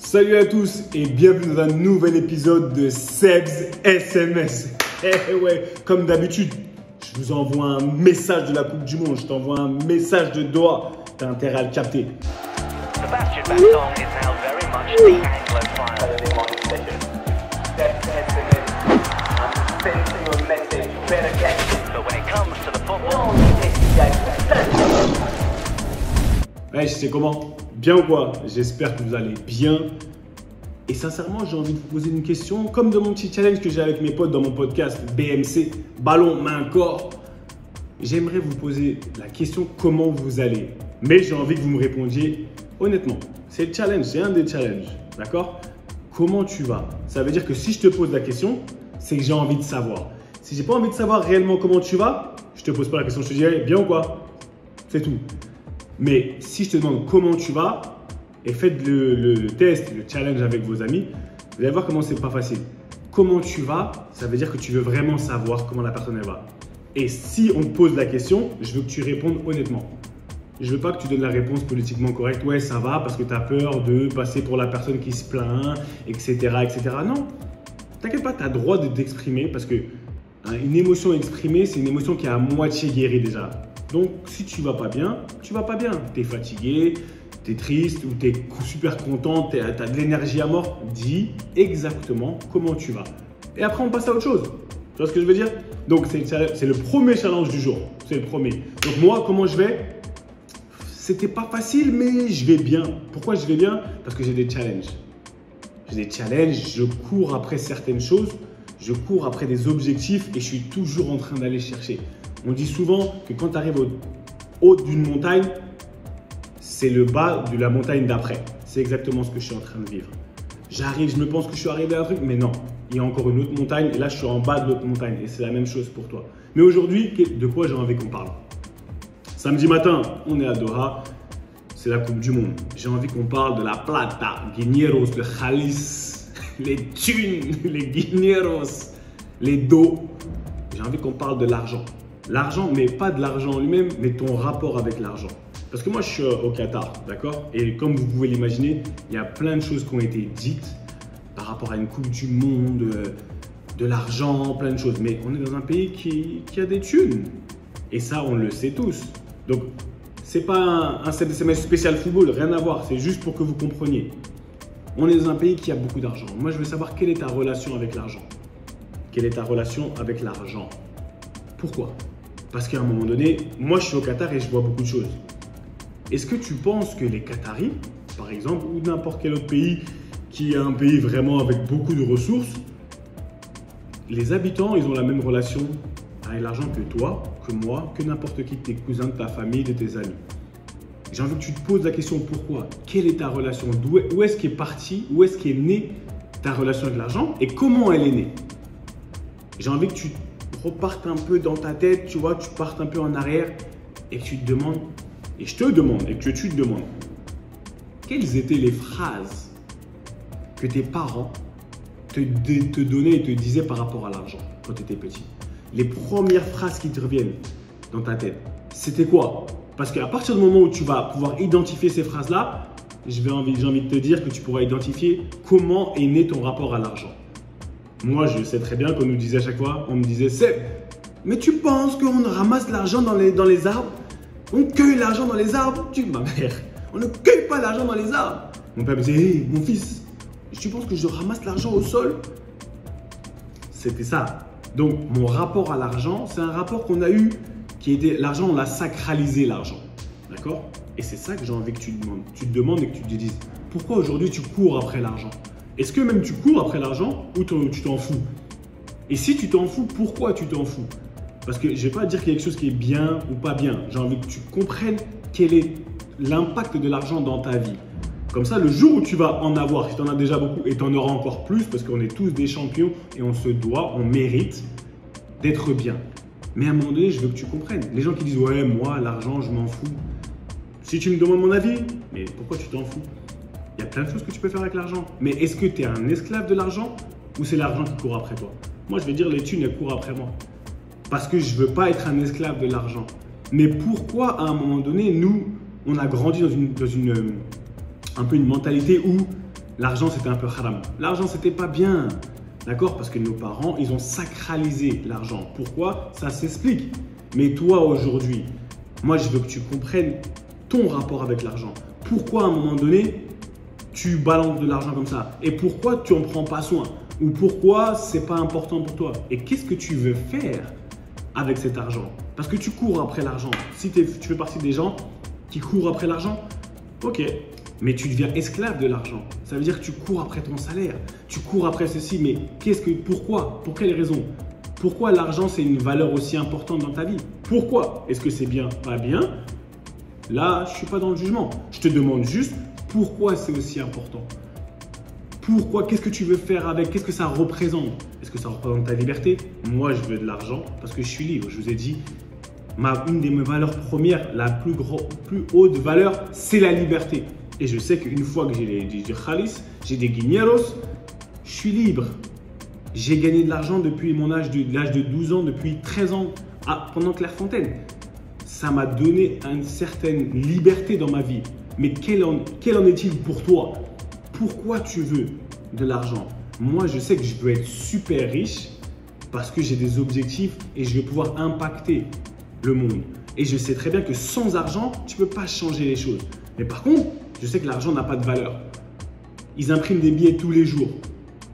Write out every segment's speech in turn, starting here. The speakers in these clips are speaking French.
Salut à tous et bienvenue dans un nouvel épisode de Seb's SMS. Ouais, comme d'habitude, je vous envoie un message de la Coupe du Monde, je t'envoie un message de Doha, t'as intérêt à le capter. Sebastian Vettel is now very much the Anglophile. But when it comes to the football, Ouais, je sais comment. Bien ou quoi? J'espère que vous allez bien. Et sincèrement, j'ai envie de vous poser une question, comme de mon petit challenge que j'ai avec mes potes dans mon podcast BMC, ballon, main, corps. J'aimerais vous poser la question comment vous allez. Mais j'ai envie que vous me répondiez honnêtement. C'est le challenge, c'est un des challenges. D'accord? Comment tu vas? Ça veut dire que si je te pose la question, c'est que j'ai envie de savoir. Si j'ai pas envie de savoir réellement comment tu vas, je te pose pas la question, je te dirai bien ou quoi? C'est tout. Mais si je te demande comment tu vas, et faites le test, le challenge avec vos amis, vous allez voir comment c'est pas facile. Comment tu vas, ça veut dire que tu veux vraiment savoir comment la personne elle va. Et si on te pose la question, je veux que tu répondes honnêtement. Je veux pas que tu donnes la réponse politiquement correcte. Ouais, ça va parce que tu as peur de passer pour la personne qui se plaint, etc. etc. Non, t'inquiète pas, tu as le droit de t'exprimer parce que une émotion exprimée, c'est une émotion qui est à moitié guérie déjà. Donc, si tu vas pas bien, tu vas pas bien. Tu es fatigué, tu es triste ou tu es super content, tu as de l'énergie à mort. Dis exactement comment tu vas. Et après, on passe à autre chose. Tu vois ce que je veux dire? Donc, c'est le premier challenge du jour. C'est le premier. Donc, moi, comment je vais? C'était pas facile, mais je vais bien. Pourquoi je vais bien? Parce que j'ai des challenges. J'ai des challenges, je cours après certaines choses, je cours après des objectifs et je suis toujours en train d'aller chercher. On dit souvent que quand tu arrives au haut d'une montagne, c'est le bas de la montagne d'après. C'est exactement ce que je suis en train de vivre. J'arrive, je me pense que je suis arrivé à un truc, mais non. Il y a encore une autre montagne et là, je suis en bas de l'autre montagne et c'est la même chose pour toi. Mais aujourd'hui, de quoi j'ai envie qu'on parle? Samedi matin, on est à Doha, c'est la Coupe du Monde. J'ai envie qu'on parle de la plata, guineros, le khalis, les thunes, les guineros, les dos. J'ai envie qu'on parle de l'argent. L'argent, mais pas de l'argent en lui-même, mais ton rapport avec l'argent. Parce que moi, je suis au Qatar, d'accord? Et comme vous pouvez l'imaginer, il y a plein de choses qui ont été dites par rapport à une Coupe du Monde, de l'argent, plein de choses. Mais on est dans un pays qui a des thunes. Et ça, on le sait tous. Donc, ce n'est pas un SMS spécial football, rien à voir. C'est juste pour que vous compreniez. On est dans un pays qui a beaucoup d'argent. Moi, je veux savoir quelle est ta relation avec l'argent. Quelle est ta relation avec l'argent? Pourquoi? Parce qu'à un moment donné, moi, je suis au Qatar et je vois beaucoup de choses. Est-ce que tu penses que les Qataris, par exemple, ou n'importe quel autre pays qui est un pays vraiment avec beaucoup de ressources, les habitants, ils ont la même relation avec l'argent que toi, que moi, que n'importe qui de tes cousins, de ta famille, de tes amis? J'ai envie que tu te poses la question pourquoi? Quelle est ta relation? Où est-ce qu'est partie, où est-ce qu'est née ta relation avec l'argent et comment elle est née? J'ai envie que tu repartes un peu dans ta tête, tu vois, tu partes un peu en arrière et que tu te demandes, et je te demande, et que tu te demandes, quelles étaient les phrases que tes parents te donnaient et te disaient par rapport à l'argent quand tu étais petit? Les premières phrases qui te reviennent dans ta tête, c'était quoi? Parce qu'à partir du moment où tu vas pouvoir identifier ces phrases-là, j'ai envie de te dire que tu pourras identifier comment est né ton rapport à l'argent. Moi, je sais très bien qu'on nous disait à chaque fois, on me disait, Seb, mais tu penses qu'on ramasse l'argent dans les arbres? On cueille l'argent dans les arbres? Ma mère, on ne cueille pas l'argent dans les arbres. Mon père me disait, hey, mon fils, tu penses que je ramasse l'argent au sol? C'était ça. Donc, mon rapport à l'argent, c'est un rapport qu'on a eu qui était, l'argent, on l'a sacralisé, l'argent. D'accord? Et c'est ça que j'ai envie que tu te demandes. Tu te demandes et que tu te dises, pourquoi aujourd'hui tu cours après l'argent? Est-ce que même tu cours après l'argent ou tu t'en fous? Et si tu t'en fous, pourquoi tu t'en fous? Parce que je ne vais pas dire qu'il y a quelque chose qui est bien ou pas bien. J'ai envie que tu comprennes quel est l'impact de l'argent dans ta vie. Comme ça, le jour où tu vas en avoir, si tu en as déjà beaucoup et tu en auras encore plus, parce qu'on est tous des champions et on se doit, on mérite d'être bien. Mais à un moment donné, je veux que tu comprennes. Les gens qui disent « Ouais, moi, l'argent, je m'en fous ». Si tu me demandes mon avis, mais pourquoi tu t'en fous? Il y a plein de choses que tu peux faire avec l'argent. Mais est-ce que tu es un esclave de l'argent ou c'est l'argent qui court après toi? Moi, je vais dire les thunes, elles courent après moi. Parce que je ne veux pas être un esclave de l'argent. Mais pourquoi, à un moment donné, nous, on a grandi dans un peu une mentalité où l'argent c'était un peu haram. L'argent c'était pas bien. D'accord? Parce que nos parents, ils ont sacralisé l'argent. Pourquoi? Ça s'explique. Mais toi aujourd'hui, moi je veux que tu comprennes ton rapport avec l'argent. Pourquoi à un moment donné, tu balances de l'argent comme ça? Et pourquoi tu n'en prends pas soin? Ou pourquoi c'est pas important pour toi? Et qu'est-ce que tu veux faire avec cet argent? Parce que tu cours après l'argent. Si tu fais partie des gens qui courent après l'argent, ok, mais tu deviens esclave de l'argent. Ça veut dire que tu cours après ton salaire, tu cours après ceci, mais pourquoi? Pour quelle raison? Pourquoi l'argent c'est une valeur aussi importante dans ta vie? Pourquoi? Est-ce que c'est bien? Pas bien? Là, je ne suis pas dans le jugement. Je te demande juste pourquoi c'est aussi important. Pourquoi? Qu'est-ce que tu veux faire avec? Qu'est-ce que ça représente? Est-ce que ça représente ta liberté? Moi, je veux de l'argent parce que je suis libre. Je vous ai dit, une de mes valeurs premières, la plus haute valeur, c'est la liberté. Et je sais qu'une fois que j'ai des khalis, j'ai des guineros, je suis libre. J'ai gagné de l'argent depuis l'âge de 12 ans, depuis 13 ans, pendant Clairefontaine. Ça m'a donné une certaine liberté dans ma vie. Mais quel en est-il pour toi? Pourquoi tu veux de l'argent? Moi, je sais que je veux être super riche parce que j'ai des objectifs et je vais pouvoir impacter le monde. Et je sais très bien que sans argent, tu ne peux pas changer les choses. Mais par contre, je sais que l'argent n'a pas de valeur. Ils impriment des billets tous les jours.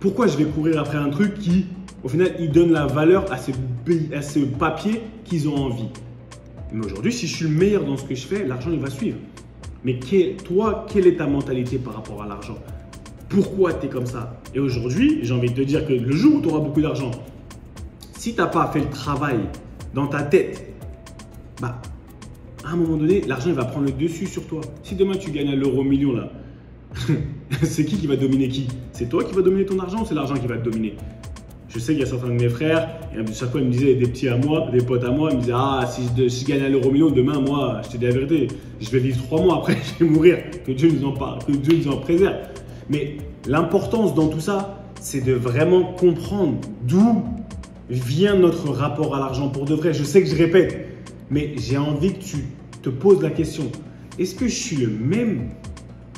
Pourquoi je vais courir après un truc qui, au final, il donne la valeur à ce papier qu'ils ont envie? Mais aujourd'hui, si je suis le meilleur dans ce que je fais, l'argent, il va suivre. Mais toi, quelle est ta mentalité par rapport à l'argent? Pourquoi tu es comme ça? Et aujourd'hui, j'ai envie de te dire que le jour où tu auras beaucoup d'argent, si tu n'as pas fait le travail dans ta tête, bah, à un moment donné, l'argent il va prendre le dessus sur toi. Si demain tu gagnes à l'euro million là, c'est qui va dominer qui? C'est toi qui va dominer ton argent ou c'est l'argent qui va te dominer? Je sais qu'il y a certains de mes frères, et chaque fois ils me disaient, des petits à moi, des potes à moi, ils me disaient, ah si je gagne à l'euro million demain, moi, je te dis la vérité, je vais vivre 3 mois après, je vais mourir, que Dieu nous en préserve. Mais l'importance dans tout ça, c'est de vraiment comprendre d'où vient notre rapport à l'argent pour de vrai. Je sais que je répète, mais j'ai envie que tu te poses la question. Est-ce que je suis le même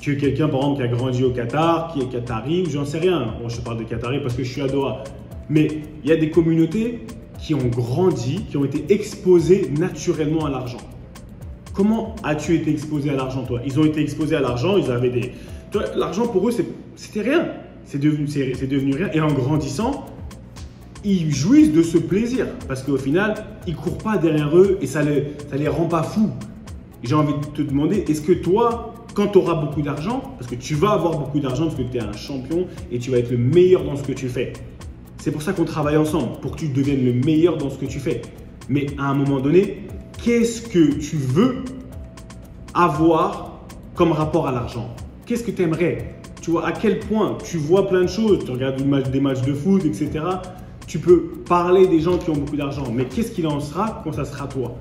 que quelqu'un, par exemple, qui a grandi au Qatar, qui est Qatari, ou j'en sais rien. Bon, je te parle de Qatari parce que je suis à Doha. Mais il y a des communautés qui ont grandi, qui ont été exposées naturellement à l'argent. Comment as-tu été exposé à l'argent, toi? Ils ont été exposés à l'argent, ils avaient des... L'argent, pour eux, c'était rien. C'est devenu rien. Et en grandissant, ils jouissent de ce plaisir parce qu'au final, ils ne courent pas derrière eux et ça les rend pas fous. J'ai envie de te demander, est-ce que toi, quand tu auras beaucoup d'argent, parce que tu vas avoir beaucoup d'argent parce que tu es un champion et tu vas être le meilleur dans ce que tu fais. C'est pour ça qu'on travaille ensemble, pour que tu deviennes le meilleur dans ce que tu fais. Mais à un moment donné, qu'est-ce que tu veux avoir comme rapport à l'argent? Qu'est-ce que tu aimerais? Tu vois, à quel point tu vois plein de choses, tu regardes des matchs de foot, etc. Tu peux parler des gens qui ont beaucoup d'argent, mais qu'est-ce qu'il en sera quand ça sera toi?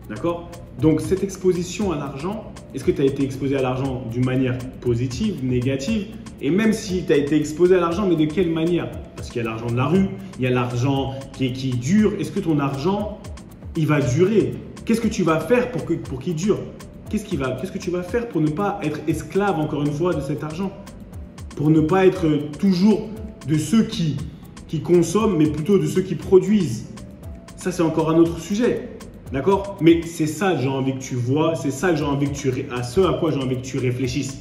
D'accord? Donc, cette exposition à l'argent, est-ce que tu as été exposé à l'argent d'une manière positive, négative? Et même si tu as été exposé à l'argent, mais de quelle manière? Parce qu'il y a l'argent de la rue, il y a l'argent qui dure. Est-ce que ton argent, il va durer? Qu'est-ce que tu vas faire pour qu'il dure? Qu'est-ce que tu vas faire pour ne pas être esclave, encore une fois, de cet argent? Pour ne pas être toujours de ceux qui consomment, mais plutôt de ceux qui produisent. Ça, c'est encore un autre sujet. D'accord? Mais c'est ça que j'ai envie que tu vois, c'est ça que j'ai envie à quoi j'ai envie que tu réfléchisses.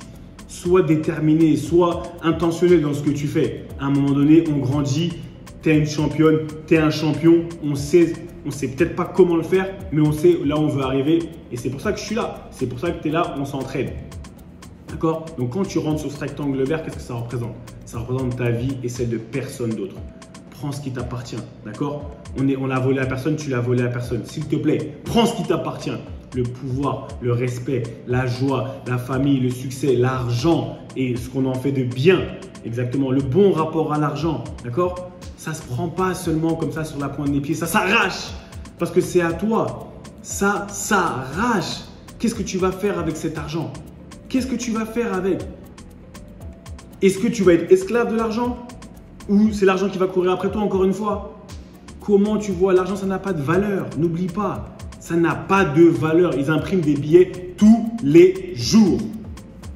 Sois déterminé, sois intentionnel dans ce que tu fais. À un moment donné, on grandit, tu es une championne, tu es un champion, on sait peut-être pas comment le faire, mais on sait là où on veut arriver. Et c'est pour ça que je suis là, c'est pour ça que tu es là, on s'entraide. D'accord? Donc quand tu rentres sur ce rectangle vert, qu'est-ce que ça représente? Ça représente ta vie et celle de personne d'autre. Prends ce qui t'appartient, d'accord? On l'a volé à personne, tu l'as volé à personne. S'il te plaît, prends ce qui t'appartient. Le pouvoir, le respect, la joie, la famille, le succès, l'argent et ce qu'on en fait de bien. Exactement, le bon rapport à l'argent, d'accord? Ça ne se prend pas seulement comme ça sur la pointe des pieds, ça s'arrache parce que c'est à toi. Ça s'arrache. Qu'est-ce que tu vas faire avec cet argent? Qu'est-ce que tu vas faire avec? Est-ce que tu vas être esclave de l'argent? Ou c'est l'argent qui va courir après toi encore une fois? Comment tu vois? L'argent, ça n'a pas de valeur. N'oublie pas, ça n'a pas de valeur. Ils impriment des billets tous les jours.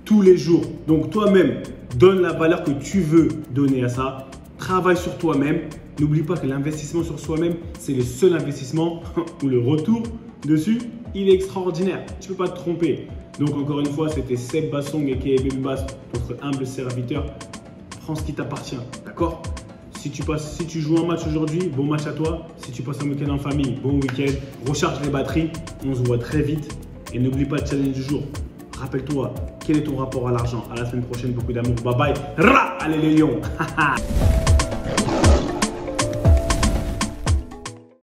Tous les jours. Donc toi-même, Donne la valeur que tu veux donner à ça. Travaille sur toi-même. N'oublie pas que l'investissement sur soi-même, c'est le seul investissement où le retour dessus, il est extraordinaire. Tu ne peux pas te tromper. Donc encore une fois, c'était Seb Bassong aka Baby Bass, votre humble serviteur. Prends ce qui t'appartient, d'accord? Si tu joues un match aujourd'hui, bon match à toi. Si tu passes un week-end en famille, bon week-end. Recharge les batteries. On se voit très vite. Et n'oublie pas le challenge du jour. Rappelle-toi, quel est ton rapport à l'argent? À la semaine prochaine, beaucoup d'amour. Bye bye. Allez les lions.